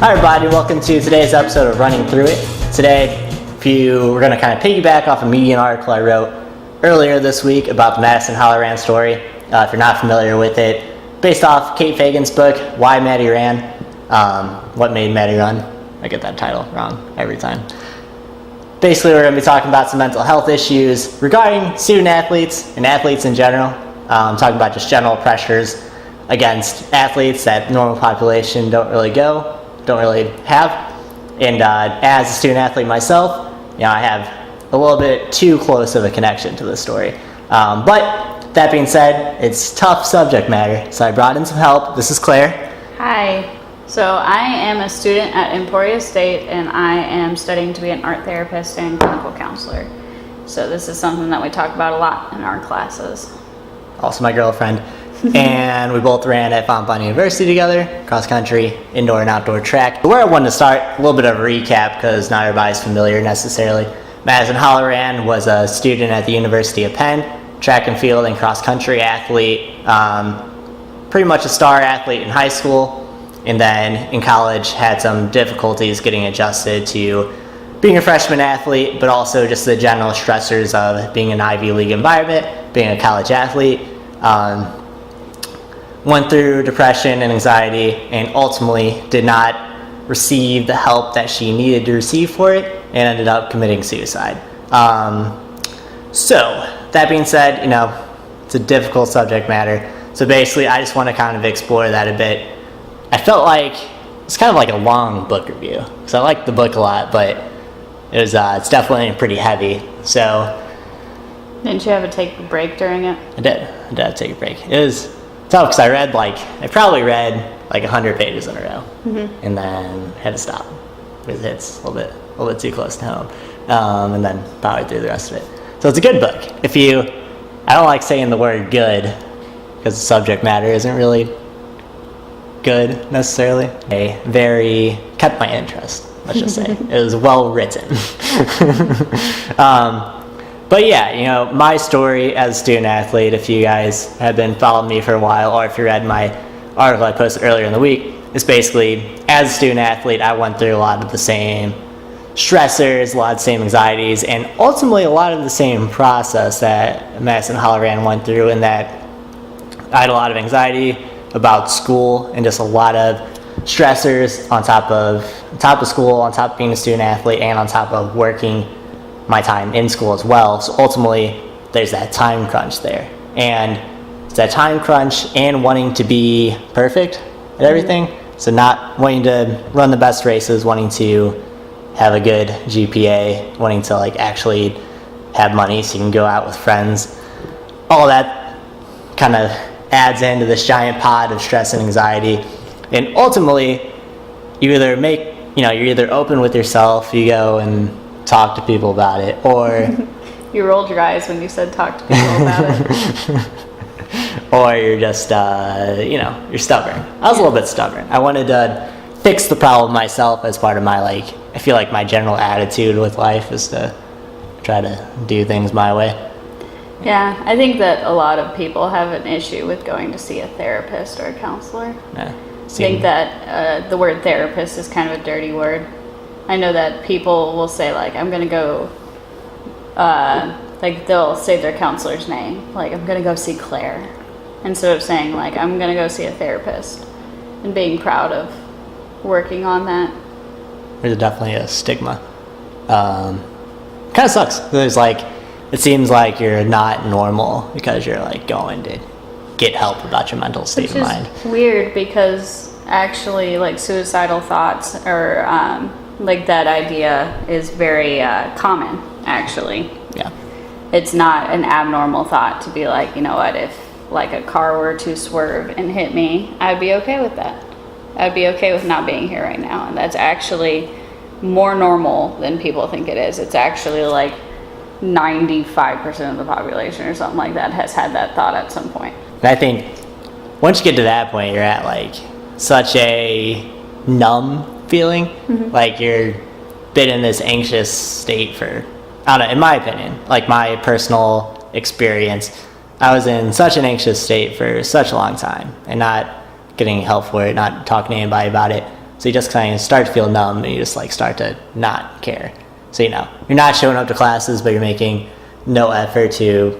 Hi everybody, welcome to today's episode of Running Through It. Today, we're going to kind of piggyback off a Medium article I wrote earlier this week about the Madison Holleran story. If you're not familiar with it, based off Kate Fagan's book, Why Maddy Ran, What Made Maddy Run. I get that title wrong every time. Basically, we're going to be talking about some mental health issues regarding student athletes and athletes in general. Talking about just general pressures against athletes that the normal population don't really have. And as a student athlete myself, I have a little bit too close of a connection to this story. But that being said, it's tough subject matter, so I brought in some help. This is Claire. Hi. So I am a student at Emporia State, and I am studying to be an art therapist and clinical counselor. So this is something that we talk about a lot in our classes. Also my girlfriend. And we both ran at Fontbonne University together, cross country, indoor and outdoor track. Where I wanted to start, a little bit of a recap because not everybody's familiar necessarily. Madison Holleran was a student at the University of Penn, track and field and cross country athlete, pretty much a star athlete in high school, and then in college had some difficulties getting adjusted to being a freshman athlete, but also just the general stressors of being an Ivy League environment, being a college athlete. Went through depression and anxiety and ultimately did not receive the help that she needed to receive for it and ended up committing suicide. So that being said, it's a difficult subject matter. So basically I just want to kind of explore that a bit. I felt like it's kind of like a long book review because I like the book a lot, but it's definitely pretty heavy. So didn't you have to take a break during it? I did have to take a break. It was tough because I probably read like 100 pages in a row, and then had to stop because it's a little bit too close to home, and then powered through the rest of it. So it's a good book. I don't like saying the word good because the subject matter isn't really good necessarily. Kept my interest. Let's just say it was well written. But yeah, my story as a student athlete, if you guys have been following me for a while, or if you read my article I posted earlier in the week, is basically, as a student athlete, I went through a lot of the same stressors, a lot of the same anxieties, and ultimately a lot of the same process that Madison Holleran went through, in that I had a lot of anxiety about school and just a lot of stressors on top of school, on top of being a student athlete, and on top of working my time in school as well. So ultimately there's that time crunch there, and it's that time crunch and wanting to be perfect at everything. So not wanting to run the best races, wanting to have a good GPA, wanting to actually have money so you can go out with friends. All that kind of adds into this giant pot of stress and anxiety, and ultimately you're either open with yourself, you go and talk to people about it, or you rolled your eyes when you said talk to people about it. Or you're just you're stubborn. I was a little bit stubborn. I wanted to fix the problem myself as part of my I feel like my general attitude with life is to try to do things my way. Yeah, I think that a lot of people have an issue with going to see a therapist or a counselor. Yeah. I think that the word therapist is kind of a dirty word. I know that people will say I'm going to go, they'll say their counselor's name, I'm going to go see Claire, instead of saying I'm going to go see a therapist, and being proud of working on that. There's definitely a stigma. Kind of sucks. There's it seems like you're not normal because you're going to get help about your mental state of mind. Which is weird because actually suicidal thoughts or that idea is very common, actually. Yeah. It's not an abnormal thought to be you know what, if a car were to swerve and hit me, I'd be okay with that. I'd be okay with not being here right now. And that's actually more normal than people think it is. It's actually 95% of the population or something like that has had that thought at some point. And I think once you get to that point, you're at such a numb feeling, you're been in this anxious state for, I don't know, in my opinion, my personal experience, I was in such an anxious state for such a long time and not getting help for it, not talking to anybody about it. So you just kind of start to feel numb, and you just like start to not care. So you're not showing up to classes, but you're making no effort to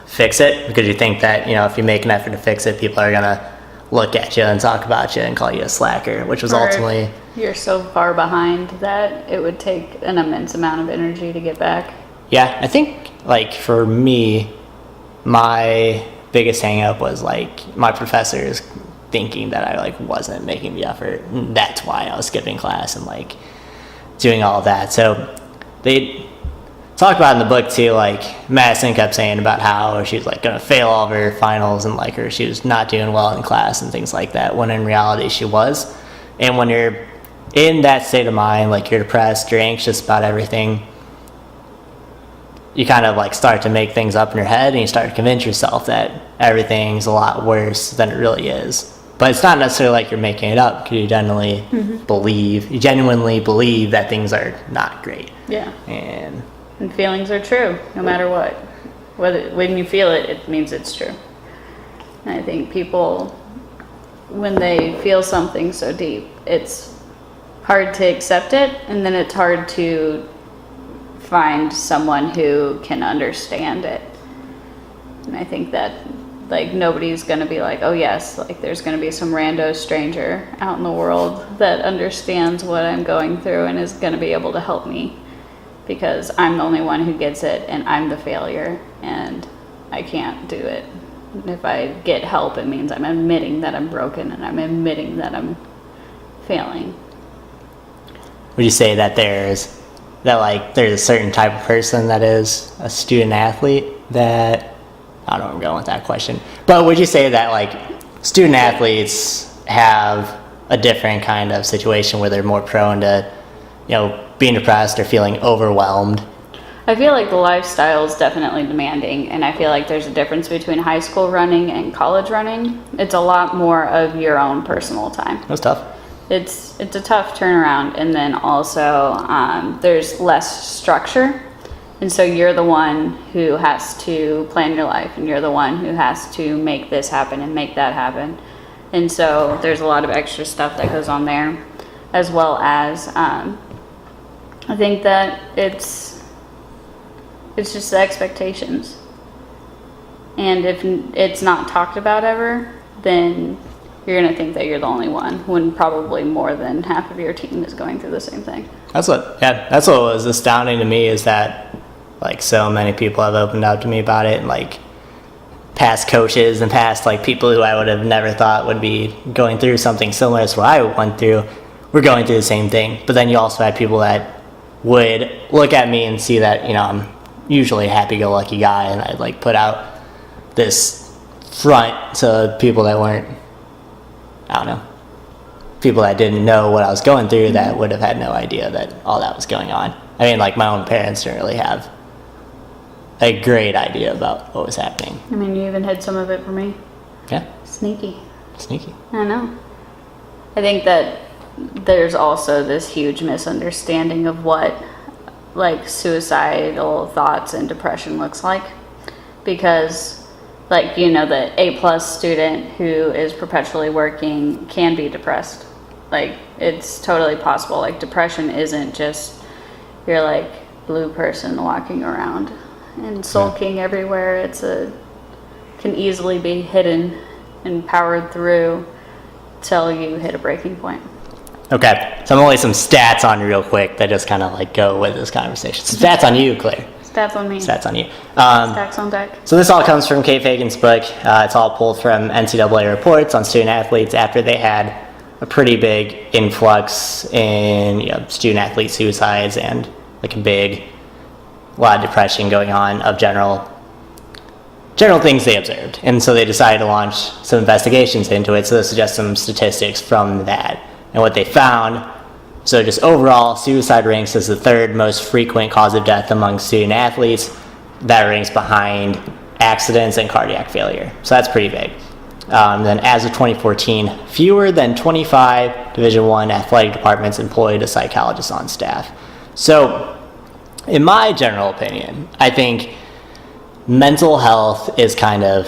fix it, because you think that if you make an effort to fix it, people are gonna look at you and talk about you and call you a slacker, which was ultimately... You're so far behind that it would take an immense amount of energy to get back. Yeah, I think, like, for me, my biggest hang-up was, like, my professors thinking that I, like, wasn't making the effort. And that's why I was skipping class and, like, doing all of that. So they talk about in the book, too, like, Madison kept saying about how she was, like, going to fail all of her finals and, like, she was not doing well in class and things like that, when in reality she was. And when you're in that state of mind, like, you're depressed, you're anxious about everything, you kind of like start to make things up in your head, and you start to convince yourself that everything's a lot worse than it really is. But it's not necessarily like you're making it up, because you genuinely believe that things are not great. Yeah. And feelings are true, no matter what. When you feel it, it means it's true. And I think people, when they feel something so deep, it's hard to accept it, and then it's hard to find someone who can understand it. And I think that, like, nobody's gonna be like, oh yes, like there's gonna be some rando stranger out in the world that understands what I'm going through and is gonna be able to help me, because I'm the only one who gets it, and I'm the failure, and I can't do it. And if I get help, it means I'm admitting that I'm broken, and I'm admitting that I'm failing. would you say that there's a certain type of person that is a student athlete that, I don't know where I'm going with that question, but would you say that, like, student athletes have a different kind of situation where they're more prone to, being depressed or feeling overwhelmed? I feel like the lifestyle is definitely demanding, and I feel like there's a difference between high school running and college running. It's a lot more of your own personal time. That's tough. It's a tough turnaround, and then also there's less structure, and so you're the one who has to plan your life, and you're the one who has to make this happen and make that happen, and so there's a lot of extra stuff that goes on there, as well as I think that it's just the expectations, and if it's not talked about ever, then you're going to think that you're the only one, when probably more than half of your team is going through the same thing. That's what was astounding to me, is that, like, so many people have opened up to me about it, and, like, past coaches and past, like, people who I would have never thought would be going through something similar to what I went through were going through the same thing. But then you also had people that would look at me and see that, I'm usually a happy-go-lucky guy, and I'd, like, put out this front to people that weren't, I don't know, people that didn't know what I was going through, that would have had no idea that all that was going on. I mean, like, my own parents didn't really have a great idea about what was happening. I mean, you even had some of it for me. Yeah. Sneaky. I know. I think that there's also this huge misunderstanding of what, like, suicidal thoughts and depression looks like, because, like, the A+ student who is perpetually working can be depressed. Like, it's totally possible. Like, depression isn't just you're, like, blue person walking around and sulking everywhere. Can easily be hidden and powered through till you hit a breaking point. Okay, so I'm only some stats on you real quick that just kind of, like, go with this conversation. Stats on you, Claire. Stats on me. Stats on you. Stacks on deck. So this all comes from Kate Fagan's book. It's all pulled from NCAA reports on student athletes after they had a pretty big influx in student athlete suicides, and, like, a lot of depression going on of general things they observed. And so they decided to launch some investigations into it. So this is just some statistics from that. And what they found, so just overall, suicide ranks as the third most frequent cause of death among student athletes. That ranks behind accidents and cardiac failure. So that's pretty big. Then as of 2014, fewer than 25 Division I athletic departments employed a psychologist on staff. So in my general opinion, I think mental health is kind of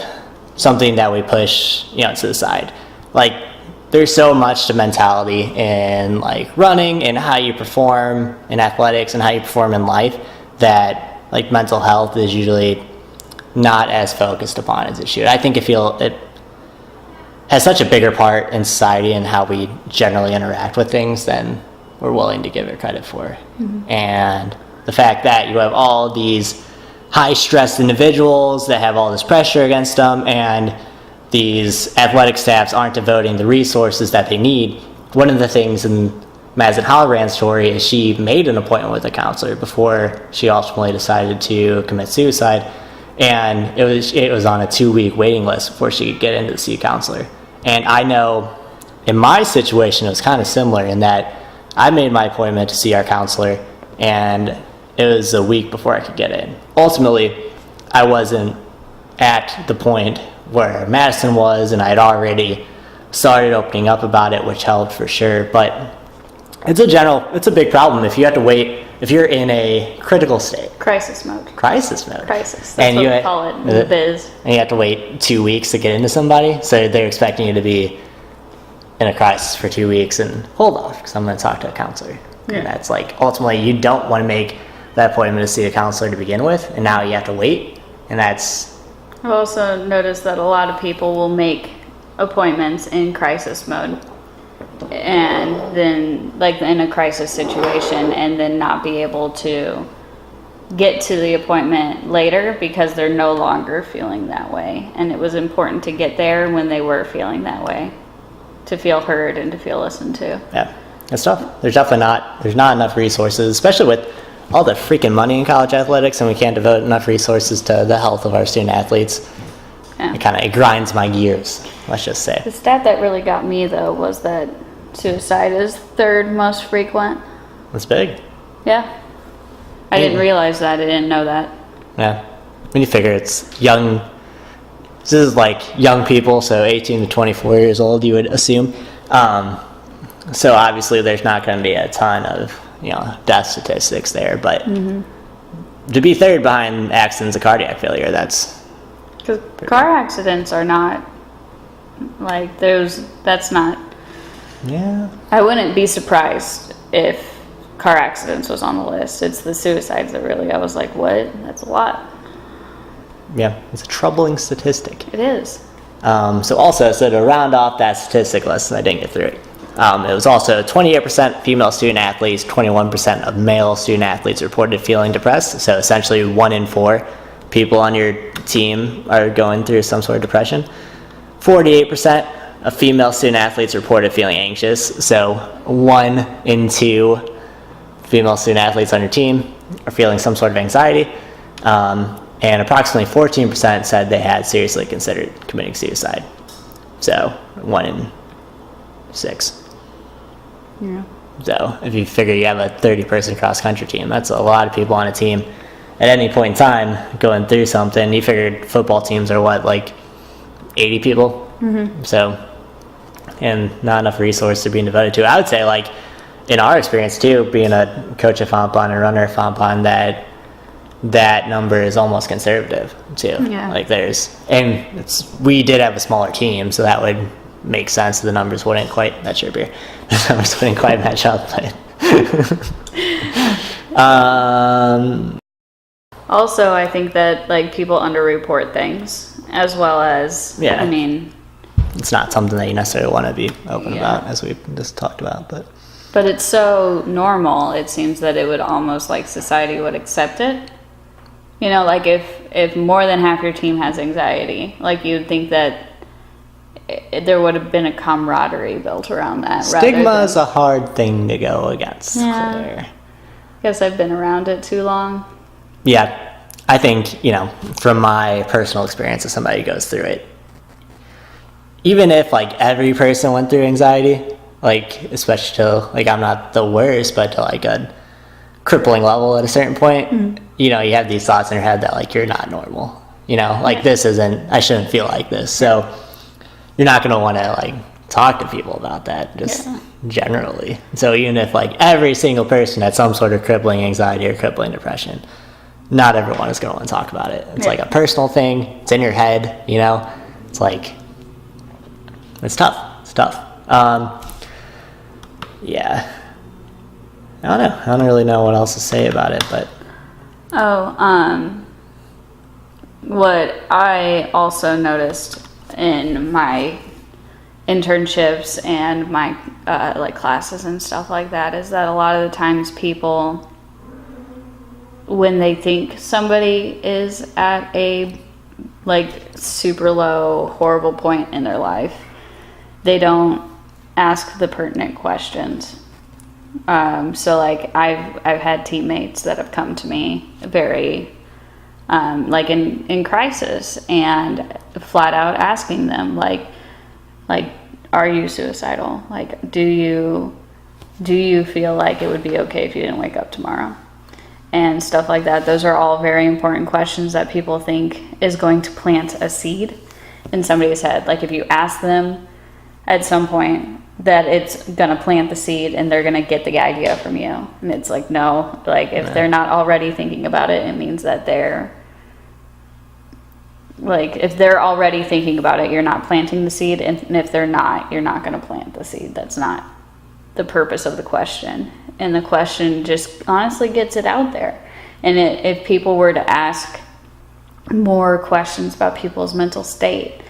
something that we push to the side. Like, there's so much to mentality in like running and how you perform in athletics and how you perform in life that like mental health is usually not as focused upon as it should. I think it has such a bigger part in society and how we generally interact with things than we're willing to give it credit for. And the fact that you have all these high stressed individuals that have all this pressure against them, and these athletic staffs aren't devoting the resources that they need. One of the things in Madison Hollerand's story is she made an appointment with a counselor before she ultimately decided to commit suicide, and it was on a 2-week waiting list before she could get in to see a counselor. And I know in my situation it was kind of similar in that I made my appointment to see our counselor, and it was a week before I could get in. Ultimately, I wasn't at the point where Madison was, and I had already started opening up about it, which helped for sure. But it's a big problem if you have to wait, if you're in a critical state. Crisis mode. Crisis. That's what we call it in the biz. And you have to wait 2 weeks to get into somebody, so they're expecting you to be in a crisis for 2 weeks and hold off because I'm going to talk to a counselor. Yeah. And that's like, ultimately, you don't want to make that appointment to see a counselor to begin with, and now you have to wait, and that's... I've also noticed that a lot of people will make appointments in crisis mode, and then, like, in a crisis situation, and then not be able to get to the appointment later because they're no longer feeling that way. And it was important to get there when they were feeling that way, to feel heard and to feel listened to. Yeah, it's tough. There's not enough resources, especially with all the freaking money in college athletics, and we can't devote enough resources to the health of our student athletes. Yeah. It grinds my gears, let's just say. The stat that really got me, though, was that suicide is third most frequent. That's big. Yeah. I didn't realize that. I didn't know that. Yeah. When you figure it's young, this is like young people, so 18 to 24 years old, you would assume. So obviously there's not going to be a ton of death statistics there, but to be third behind accidents of cardiac failure, that's... Because car accidents are not, like, that's not... Yeah. I wouldn't be surprised if car accidents was on the list. It's the suicides that really, I was like, what? That's a lot. Yeah, it's a troubling statistic. It is. So to round off that statistic list, I didn't get through it. It was also 28% female student athletes, 21% of male student athletes reported feeling depressed. So essentially 1 in 4 people on your team are going through some sort of depression. 48% of female student athletes reported feeling anxious. So 1 in 2 female student athletes on your team are feeling some sort of anxiety. And approximately 14% said they had seriously considered committing suicide. So 1 in 6. Yeah. So if you figure you have a 30-person cross-country team, that's a lot of people on a team at any point in time going through something. You figured football teams are like 80 people? Mm-hmm. So, and not enough resources are being devoted to it. I would say, like, in our experience too, being a coach at Fontbonne and runner at Fontbonne, that number is almost conservative too. Yeah. Like we did have a smaller team, so that would make sense. The numbers wouldn't quite, that's your beer. The numbers wouldn't quite match up. Also, I think that, like, people underreport things, as well as, yeah. I mean, it's not something that you necessarily want to be open about, as we just talked about, but it's so normal, it seems that it would almost, like, society would accept it. Like, if more than half your team has anxiety, like, you'd think that there would have been a camaraderie built around that. Stigma is a hard thing to go against. Yeah. Claire. Guess I've been around it too long. Yeah, I think, from my personal experience as somebody who goes through it, even if, like, every person went through anxiety, like, especially to, like, I'm not the worst, but to, like, a crippling level at a certain point, you have these thoughts in your head that, like, you're not normal, like, this isn't, I shouldn't feel like this. So you're not going to want to, like, talk to people about that, just generally. So even if, like, every single person had some sort of crippling anxiety or crippling depression, not everyone is going to want to talk about it. It's like a personal thing. It's in your head, It's like, it's tough. Yeah. I don't know. I don't really know what else to say about it, but. What I also noticed in my internships and my like classes and stuff like that is that a lot of the times people, when they think somebody is at a like super low, horrible point in their life, they don't ask the pertinent questions. So like I've had teammates that have come to me very like in crisis and flat out asking them like are you suicidal? Like do you feel like it would be okay if you didn't wake up tomorrow? And stuff like that. Those are all very important questions that people think is going to plant a seed in somebody's head. Like if you ask them at some point that it's gonna plant the seed and they're gonna get the idea from you. And it's like, no, like if they're not already thinking about it, it means that they're like, if they're already thinking about it, you're not planting the seed. And if they're not, you're not gonna plant the seed. That's not the purpose of the question. And the question just honestly gets it out there. And if people were to ask more questions about people's mental state,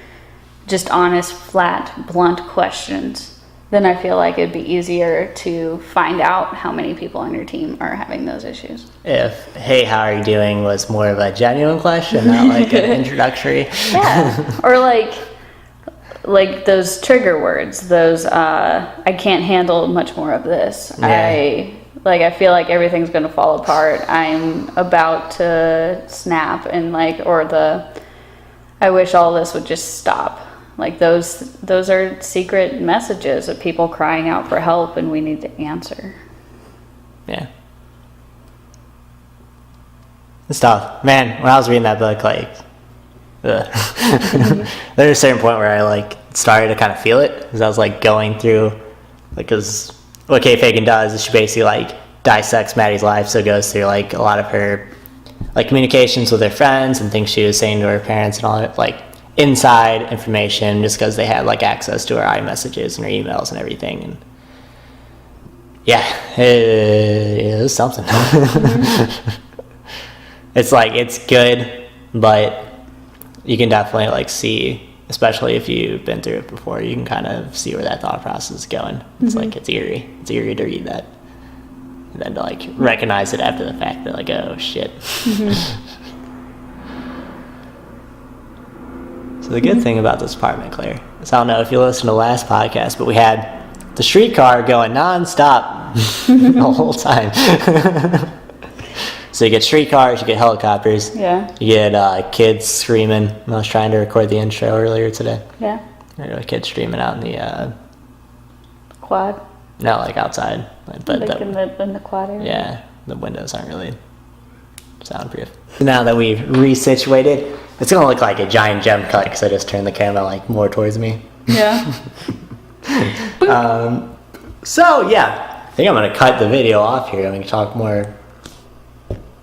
just honest, flat, blunt questions, then I feel like it'd be easier to find out how many people on your team are having those issues. If, hey, how are you doing was more of a genuine question, not like an introductory. Yeah. Or like those trigger words, those I can't handle much more of this. Yeah. I feel like everything's gonna fall apart. I'm about to snap, and I wish all this would just stop. Like those are secret messages of people crying out for help, and we need to answer. Yeah. It's tough. Man, when I was reading that book, like there's a certain point where I started to kind of feel it, because I was going through, because what Kate Fagan does is she basically dissects Maddie's life, so it goes through a lot of her communications with her friends and things she was saying to her parents and all that, inside information, just because they had access to her iMessages and her emails and everything. And yeah, it is something. It's good, but you can definitely see, especially if you've been through it before, you can kind of see where that thought process is going. It's it's eerie to read that, and then to recognize it after the fact that oh shit. So the good thing about this apartment, Claire, is I don't know if you listened to the last podcast, but we had the streetcar going nonstop the whole time. So you get streetcars, you get helicopters. Yeah. You get kids screaming. I was trying to record the intro earlier today. Yeah. There were kids screaming out in the quad. No, outside. But in the quad area. Yeah, the windows aren't really soundproof. Now that we've resituated, it's gonna look like a giant jump cut because I just turned the camera more towards me. Yeah. So yeah, I think I'm gonna cut the video off here. I'm gonna talk more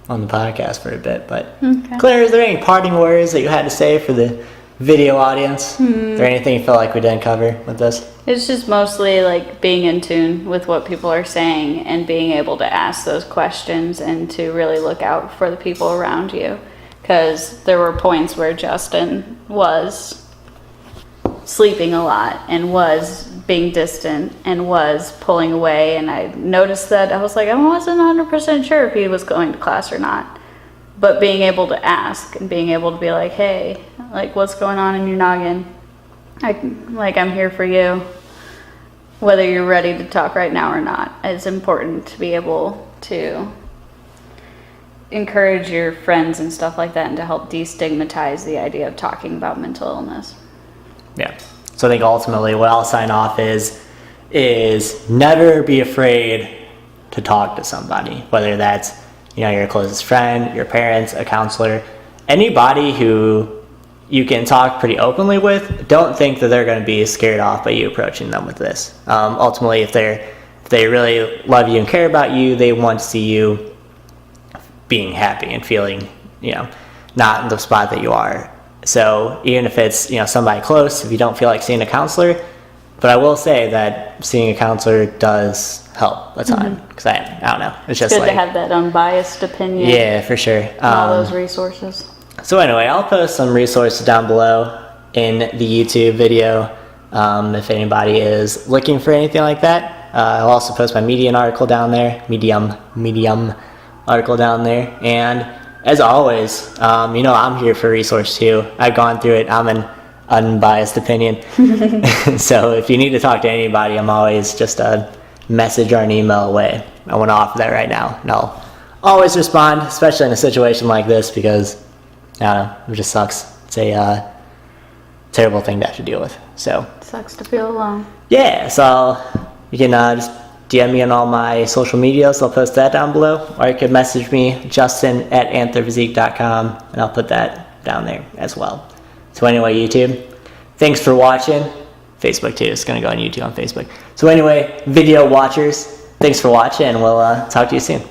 on the podcast for a bit. But okay. Claire, is there any parting words that you had to say for the video audience? Is there anything you feel like we didn't cover with this? It's just mostly being in tune with what people are saying and being able to ask those questions and to really look out for the people around you. Because there were points where Justin was sleeping a lot and was being distant and was pulling away, and I noticed that I was I wasn't 100% sure if he was going to class or not. But being able to ask and being able to be hey, what's going on in your noggin? I'm here for you. Whether you're ready to talk right now or not, it's important to be able to encourage your friends and stuff like that, and to help destigmatize the idea of talking about mental illness. Yeah. So I think ultimately what I'll sign off is never be afraid to talk to somebody, whether that's your closest friend, your parents, a counselor, anybody who you can talk pretty openly with. Don't think that they're going to be scared off by you approaching them with this. Ultimately, if they really love you and care about you, they want to see you being happy and feeling, not in the spot that you are. So even if it's, somebody close, if you don't feel like seeing a counselor, But I will say that seeing a counselor does help a ton, because I don't know. It's just Good like, to have that unbiased opinion. yeah, for sure. All those resources. So anyway, I'll post some resources down below in the YouTube video if anybody is looking for anything like that. I'll also post my Medium article down there, Medium article down there. And as always, I'm here for resource too. I've gone through it. I'm an unbiased opinion. So if you need to talk to anybody, I'm always just a message or an email away. I want to offer that right now, and I'll always respond, especially in a situation like this, because I don't know, it just sucks. It's a terrible thing to have to deal with. So Sucks to feel alone. yeah, so you can just DM me on all my social medias. I'll post that down below, or you can message me, justin@anthrophysique.com, and I'll put that down there as well. So anyway, YouTube, thanks for watching. Facebook too, it's gonna go on YouTube on Facebook. So anyway, video watchers, thanks for watching, and we'll talk to you soon.